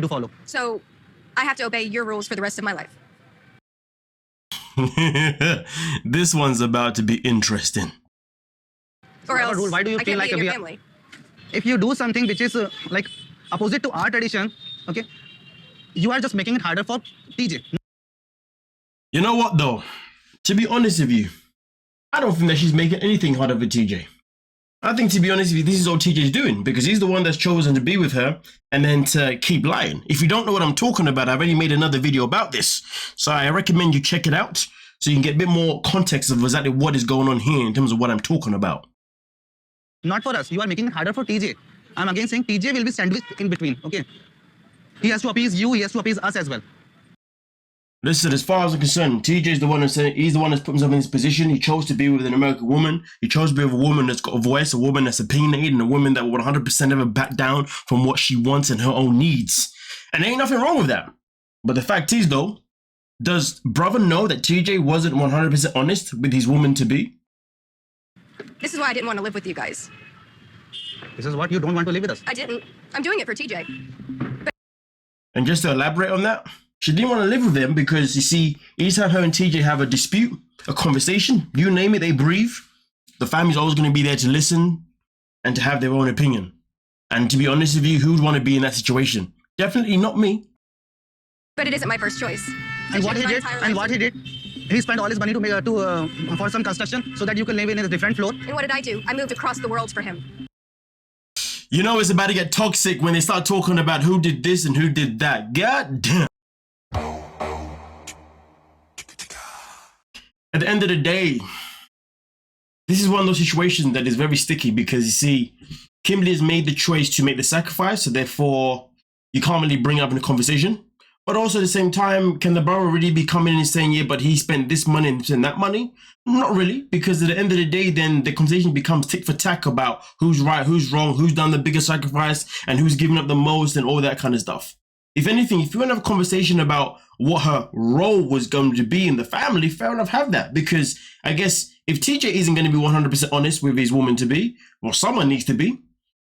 to follow. So I have to obey your rules for the rest of my life. This one's about to be interesting. Or else, Rule. Why do you I feel can't like be in we your are, family. if you do something which is like opposite to our tradition, okay, you are just making it harder for TJ. You know what though? To be honest with you, I don't think that she's making anything harder for TJ. I think, to be honest with you, this is all TJ's doing because he's the one that's chosen to be with her and then to keep lying. If you don't know what I'm talking about, I've already made another video about this. So I recommend you check it out so you can get a bit more context of exactly what is going on here in terms of what I'm talking about. Not for us. You are making it harder for TJ. I'm again saying TJ will be sandwiched in between, okay? He has to appease you, he has to appease us as well. Listen, as far as I'm concerned, TJ's the one that's saying, he's the one that's put himself in this position. He chose to be with an American woman. He chose to be with a woman that's got a voice, a woman that's opinionated, and a woman that will 100% never back down from what she wants and her own needs. And there ain't nothing wrong with that. But the fact is, though, does brother know that TJ wasn't 100% honest with his woman-to-be? This is why I didn't want to live with you guys. This is what you don't want to live with us. I didn't. I'm doing it for TJ. And just to elaborate on that, she didn't want to live with him because, you see, each time her and TJ have a dispute, a conversation, you name it, they breathe. The family's always going to be there to listen and to have their own opinion. And to be honest with you, who would want to be in that situation? Definitely not me. But it isn't my first choice. And what he did, he spent all his money to make for some construction so that you can live in a different floor. And what did I do? I moved across the world for him. You know it's about to get toxic when they start talking about who did this and who did that. God damn. At the end of the day, this is one of those situations that is very sticky because, you see, Kimberly has made the choice to make the sacrifice, so therefore you can't really bring it up in a conversation. But also at the same time, can the brother really be coming in and saying, yeah, but he spent this money and spent that money? Not really, because at the end of the day, then the conversation becomes tick for tack about who's right, who's wrong, who's done the biggest sacrifice, and who's given up the most, and all that kind of stuff. If anything, if you want to have a conversation about what her role was going to be in the family, fair enough, have that. Because I guess if TJ isn't going to be 100% honest with his woman-to-be, well, someone needs to be.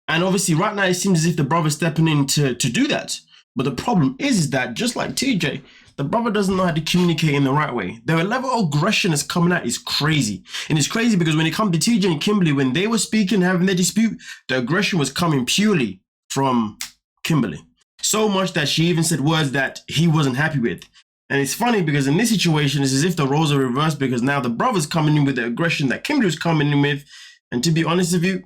And obviously right now it seems as if the brother's stepping in to do that. But the problem is that, just like TJ, the brother doesn't know how to communicate in the right way. The level of aggression that's coming out is crazy. And it's crazy because when it comes to TJ and Kimberly, when they were speaking, having their dispute, the aggression was coming purely from Kimberly. So much that she even said words that he wasn't happy with. And it's funny because in this situation, it's as if the roles are reversed because now the brother's coming in with the aggression that Kimberly was coming in with. And to be honest with you,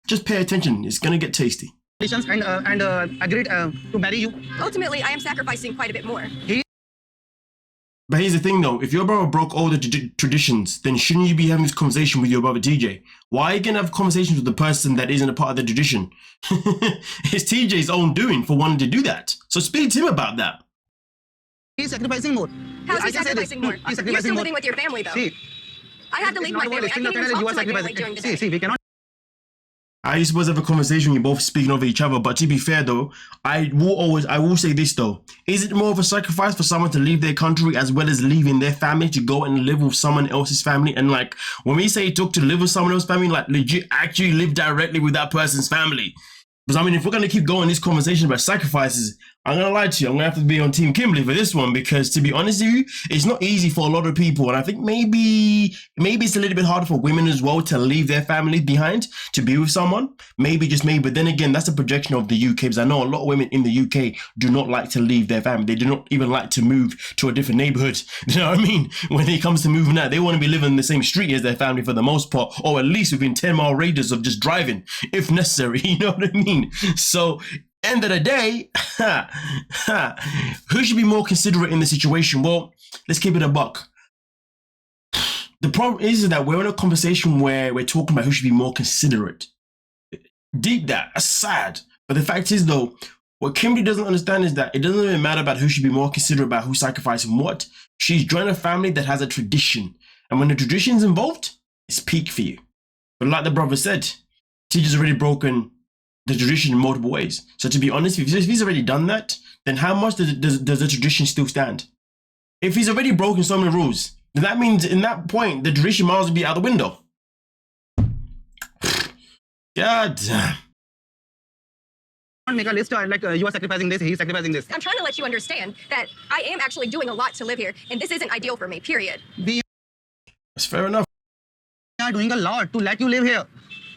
just pay attention. It's going to get tasty. And agreed to marry you. Ultimately, I am sacrificing quite a bit more. But here's the thing though, if your brother broke all the traditions, then shouldn't you be having this conversation with your brother TJ? Why are you going to have conversations with the person that isn't a part of the tradition? It's TJ's own doing for wanting to do that. So speak to him about that. He's sacrificing more. How is he sacrificing more? He's sacrificing You're still more. living with your family though. See, I had to leave my family. I can't even talk to my family during the day. See, we cannot. I suppose have a conversation when you're both speaking over each other, but to be fair though, I will say this though. Is it more of a sacrifice for someone to leave their country as well as leaving their family to go and live with someone else's family? And like, when we say took to live with someone else's family, like legit actually live directly with that person's family. Because I mean, if we're going to keep going this conversation about sacrifices, I'm going to lie to you, I'm going to have to be on Team Kimberly for this one because, to be honest with you, it's not easy for a lot of people. And I think maybe it's a little bit harder for women as well to leave their family behind to be with someone. Maybe, just maybe. But then again, that's a projection of the UK because I know a lot of women in the UK do not like to leave their family. They do not even like to move to a different neighborhood. You know what I mean? When it comes to moving out, they want to be living in the same street as their family for the most part, or at least within 10-mile radius of just driving, if necessary. You know what I mean? So, end of the day, who should be more considerate in the situation? Well, let's keep it a buck. The problem is that we're in a conversation where we're talking about who should be more considerate. Deep that's sad. But the fact is though, what Kimberly doesn't understand is that it doesn't really matter about who should be more considerate about who's sacrificing what. She's joined a family that has a tradition. And when the tradition's involved, it's peak for you. But like the brother said, teacher's already broken the tradition in multiple ways. So to be honest, if he's already done that, then how much does the tradition still stand? If he's already broken so many rules, then that means in that point, the tradition might as well be out the window. God damn. Don't make a list like you are sacrificing this, he's sacrificing this. I'm trying to let you understand that I am actually doing a lot to live here, and this isn't ideal for me, period. We That's fair enough. are doing a lot to let you live here.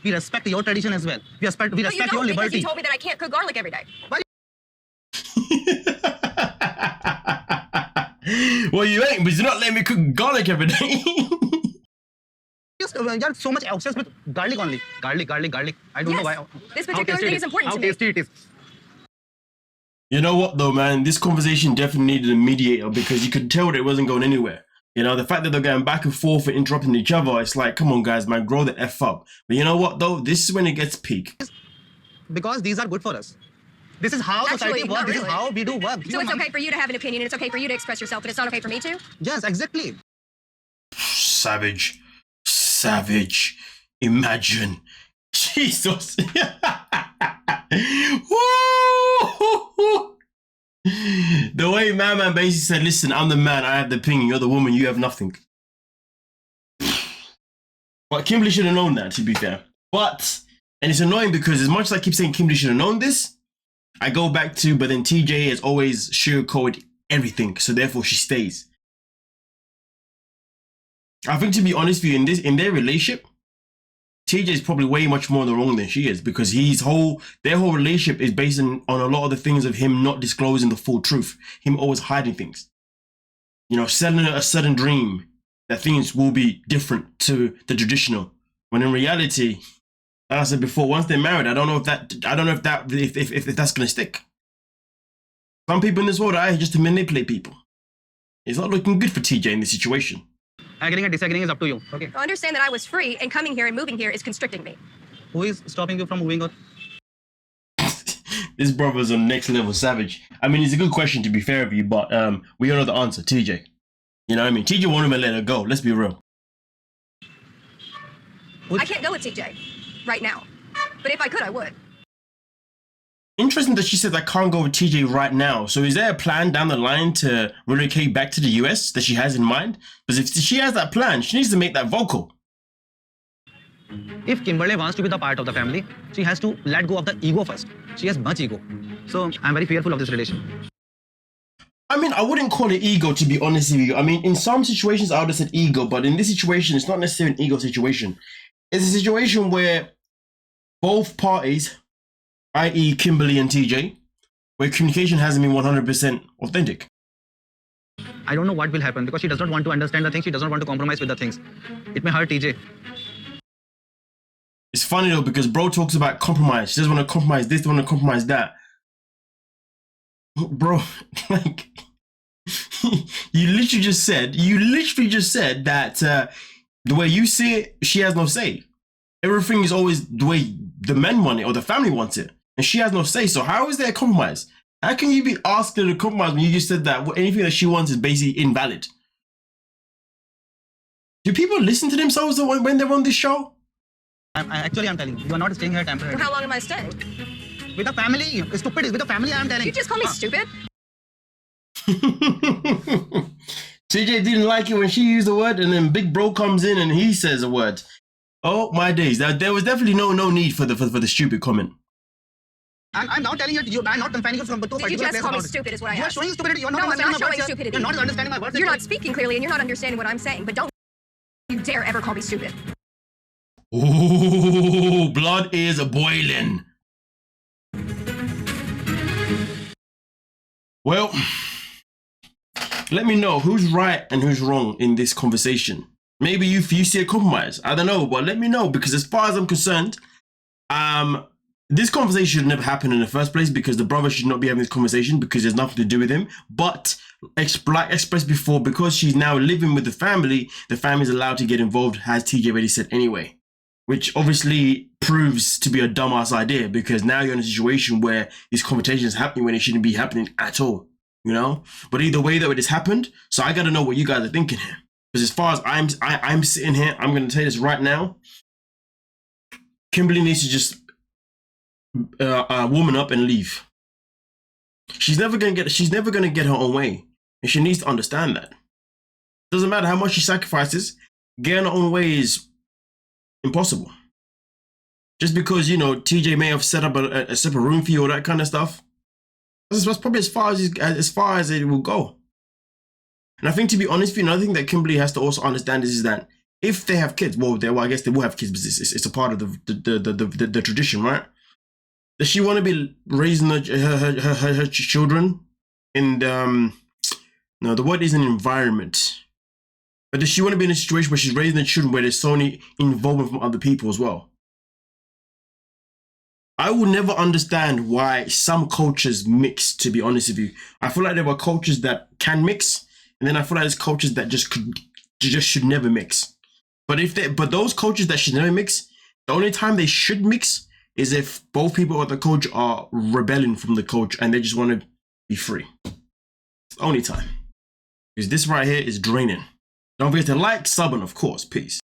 We respect your tradition as well. We respect But you your don't, because liberty. you told me that I can't cook garlic every day. Well, you ain't, but you're not letting me cook garlic every day. You're so much obsessed with garlic only. Garlic. I don't know why. This How particular tasty thing it is important How to me. tasty it is. You know what though, man? This conversation definitely needed a mediator because you could tell that it wasn't going anywhere. You know, the fact that they're going back and forth and interrupting each other, it's like, come on guys, man, grow the F up. But you know what though? This is when it gets peak. Because these are good for us. This is how society Actually, works. not This is really. how we do work. So it's okay for you to have an opinion, and it's okay for you to express yourself, but it's not okay for me to? Yes, exactly. Savage. Imagine. Jesus. Woo! The way man basically said, listen, I'm the man, I have the opinion, you're the woman, you have nothing. But Kimberly should have known that, to be fair. But, and it's annoying because as much as I keep saying Kimberly should have known this, I go back to, but then TJ has always sugarcoated everything, so therefore she stays. I think, to be honest with you, in their relationship, TJ is probably way much more in the wrong than she is, because their whole relationship is based on a lot of the things of him not disclosing the full truth, him always hiding things. You know, selling a certain dream that things will be different to the traditional, when in reality, like I said before, once they're married, I don't know if that's gonna stick. Some people in this world are just to manipulate people. It's not looking good for TJ in this situation. Agreeing and disagreeing is up to you. Okay. I understand that I was free, and coming here and moving here is constricting me. Who is stopping you from moving on? This brother's on next level savage. I mean, it's a good question to be fair with you, but we all know the answer, TJ. You know what I mean? TJ won't even let her go. Let's be real. I can't go with TJ right now, but if I could, I would. Interesting that she says I can't go with TJ right now. So is there a plan down the line to relocate back to the US that she has in mind? Because if she has that plan, she needs to make that vocal. If Kimberly wants to be the part of the family, she has to let go of the ego first. She has much ego. So I'm very fearful of this relation. I mean, I wouldn't call it ego, to be honest with you. I mean, in some situations, I would have said ego, but in this situation, it's not necessarily an ego situation. It's a situation where both parties, i.e. Kimberly and TJ, where communication hasn't been 100% authentic. I don't know what will happen because she does not want to understand the things. She does not want to compromise with the things. It may hurt TJ. It's funny though, because bro talks about compromise. She doesn't want to compromise this, doesn't want to compromise that. Bro, like, you literally just said that the way you see it, she has no say. Everything is always the way the men want it or the family wants it, and she has no say. So how is there a compromise? How can you be asking her to compromise when you just said that anything that she wants is basically invalid? Do people listen to themselves when they're on this show? I'm telling you, you are not staying here For temporarily. how long am I staying? With the family, stupid is with the family. I'm telling You just call me stupid? TJ didn't like it when she used the word, and then Big Bro comes in and he says a word. Oh my days! There was definitely no need for the stupid comment. I'm not telling you. I'm not confining you from two Did you particular just call me places. stupid is what I You are asked. showing stupidity. You're not No, I'm understanding not my showing words. stupidity. You're not understanding my words. You're not speaking clearly, and you're not understanding what I'm saying, but don't you dare ever call me stupid. Ooh, blood is boiling. Well, let me know who's right and who's wrong in this conversation. Maybe you see a compromise. I don't know, but let me know, because as far as I'm concerned, this conversation should never happen in the first place, because the brother should not be having this conversation because there's nothing to do with him. But like expressed before, because she's now living with the family is allowed to get involved, as TJ already said anyway. Which obviously proves to be a dumbass idea, because now you're in a situation where this conversation is happening when it shouldn't be happening at all, you know? But either way though, it has happened, so I gotta know what you guys are thinking here. Because as far as I'm sitting here, I'm gonna tell you this right now. Kimberly needs to just woman up and leave. She's never gonna get her own way, and she needs to understand that. Doesn't matter how much she sacrifices, getting her own way is impossible. just because, you know, TJ may have set up a separate room for you or that kind of stuff. That's probably as far as it will go. And I think, to be honest with you, another thing that Kimberly has to also understand is that if they have kids, well, I guess they will have kids, but it's a part of the tradition, right? Does she want to be raising her children in no, the word isn't environment, but does she want to be in a situation where she's raising the children where there's so many involvement from other people as well? I will never understand why some cultures mix, to be honest with you. I feel like there were cultures that can mix, and then I feel like there's cultures that just should never mix. But those cultures that should never mix, the only time they should mix is if both people of the culture are rebelling from the culture and they just want to be free. It's the only time. Because this right here is draining. Don't forget to like, sub, and of course, peace.